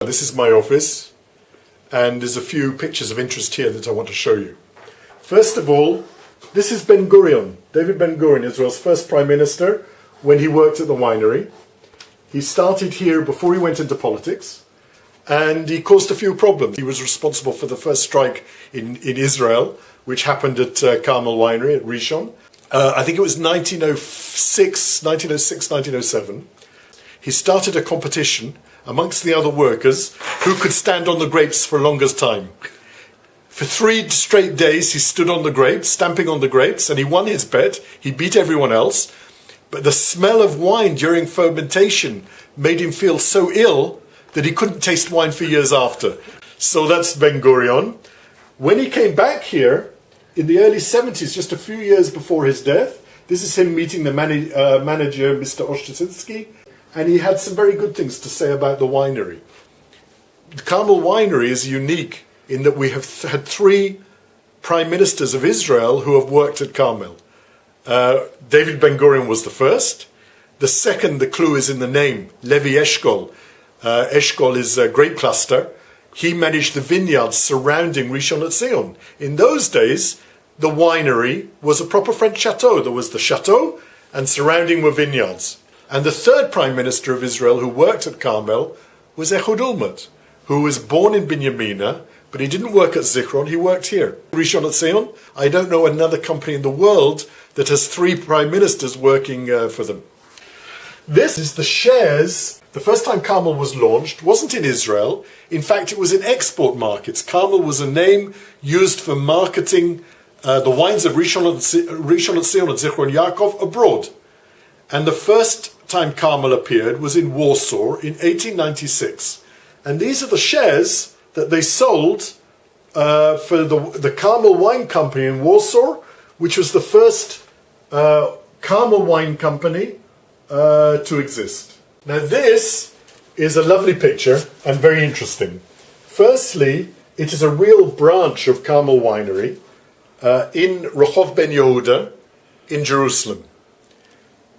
this is my office, and there's a few pictures of interest here that I want to show you. First of all, this is Ben-Gurion, David Ben-Gurion, Israel's first prime minister when he worked at the winery. He started here before he went into politics, and he caused a few problems. He was responsible for the first strike in Israel, which happened at Carmel Winery at Rishon. I think it was 1906, 1907. He started a competition amongst the other workers who could stand on the grapes for longest time. For 3 straight days he stood on the grapes, stamping on the grapes, and he won his bet. He beat everyone else. But the smell of wine during fermentation made him feel so ill that he couldn't taste wine for years after. So that's Ben-Gurion. When he came back here in the early 70s, just a few years before his death, this is him meeting the manager, Mr. Oshczynski, and he had some very good things to say about the winery. The Carmel Winery is unique in that we have had 3 prime ministers of Israel who have worked at Carmel. David Ben-Gurion was the first. The second, the clue is in the name, Levi Eshkol. Eshkol is a grape cluster. He managed the vineyards surrounding Rishon LeZion. In those days, the winery was a proper French chateau. There was the chateau, and surrounding were vineyards. And the third prime minister of Israel who worked at Carmel was Ehud Olmert, who was born in Binyamina, but he didn't work at Zichron, he worked here. Rishon LeZion, I don't know another company in the world that has 3 prime ministers working for them. This is the shares. The first time Carmel was launched wasn't in Israel. In fact, it was in export markets. Carmel was a name used for marketing the wines of Rishon LeZion and Zichron Yaakov abroad. And the first time Carmel appeared was in Warsaw in 1896. And these are the shares that they sold for the Carmel Wine Company in Warsaw, which was the first Carmel Wine Company to exist. Now this is a lovely picture and very interesting. Firstly, it is a real branch of Carmel Winery in Rehov Ben Yehuda in Jerusalem.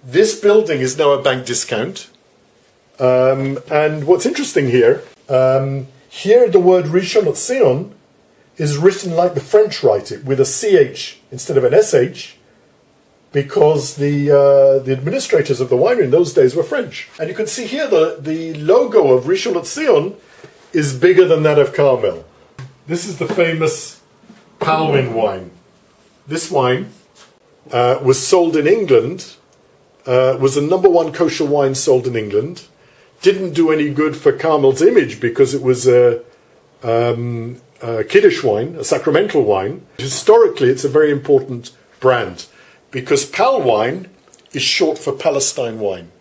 This building is now a bank discount. And what's interesting here, here the word Rishon LeZion is written like the French write it, with a CH instead of an SH, because the administrators of the winery in those days were French. And you can see here the logo of Rishon LeZion is bigger than that of Carmel. This is the famous Palwin wine. This wine was sold in England, was the #1 kosher wine sold in England. Didn't do any good for Carmel's image because it was a Kiddush wine, a sacramental wine. Historically, it's a very important brand because Pal wine is short for Palestine wine.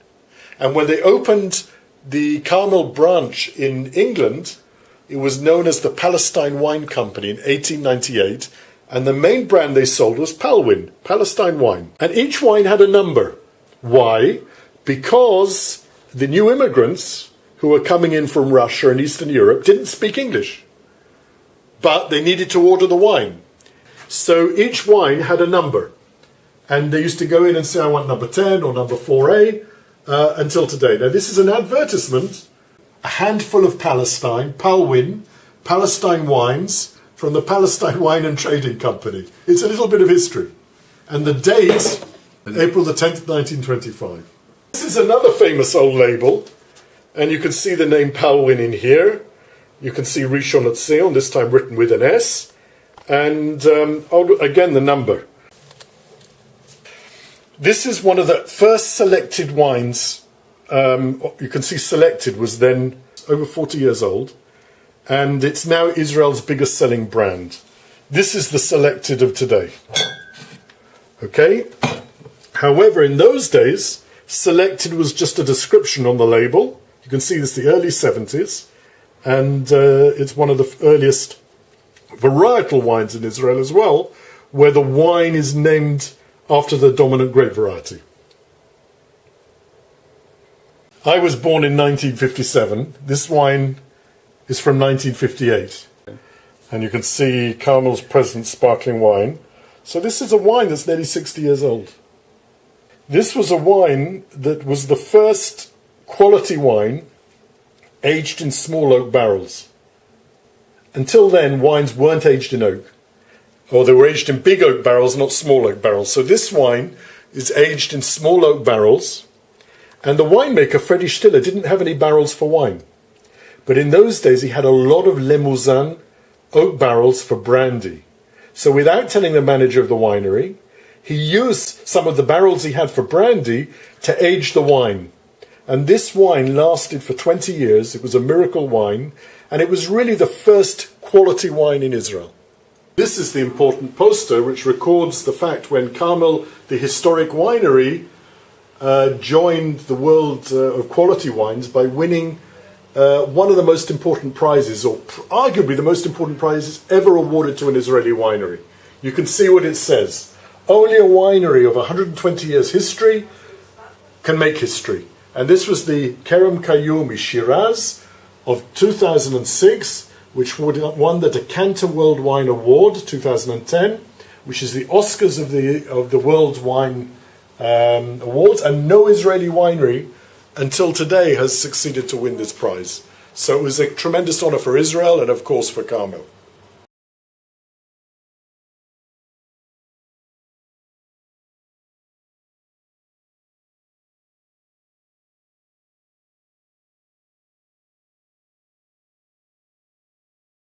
And when they opened the Carmel branch in England, it was known as the Palestine Wine Company in 1898. And the main brand they sold was Palwin, Palestine wine. And each wine had a number. Why? Because the new immigrants who were coming in from Russia and Eastern Europe didn't speak English, but they needed to order the wine. So each wine had a number, and they used to go in and say, I want number 10 or number 4A, until today. Now this is an advertisement, a handful of Palestine, Palwin, Palestine wines from the Palestine Wine and Trading Company. It's a little bit of history. And the date, April the 10th, 1925. This is another famous old label, and you can see the name Palwin in here. You can see Rishon LeZion, this time written with an S, and again the number. This is one of the first selected wines. You can see selected was then over 40 years old, and it's now Israel's biggest selling brand. This is the selected of today. Okay? However, in those days, selected was just a description on the label. You can see this the early 70s, and it's one of the earliest varietal wines in Israel as well, where the wine is named after the dominant grape variety. I was born in 1957. This wine is from 1958. And you can see Carmel's present sparkling wine. So this is a wine that's nearly 60 years old. This was a wine that was the first quality wine aged in small oak barrels. Until then, wines weren't aged in oak, or they were aged in big oak barrels, not small oak barrels. So this wine is aged in small oak barrels, and the winemaker, Freddie Stiller, didn't have any barrels for wine. But in those days, he had a lot of Limousin oak barrels for brandy. So without telling the manager of the winery, he used some of the barrels he had for brandy to age the wine. And this wine lasted for 20 years. It was a miracle wine, and it was really the first quality wine in Israel. This is the important poster which records the fact when Carmel, the historic winery, joined the world of quality wines by winning one of the most important prizes, or arguably the most important prizes ever awarded to an Israeli winery. You can see what it says. Only a winery of 120 years history can make history. And this was the Kerem Kayoumi Shiraz of 2006, which won the Decanter World Wine Award 2010, which is the Oscars of the world's wine awards, and no Israeli winery until today has succeeded to win this prize. So it was a tremendous honor for Israel and of course for Carmel.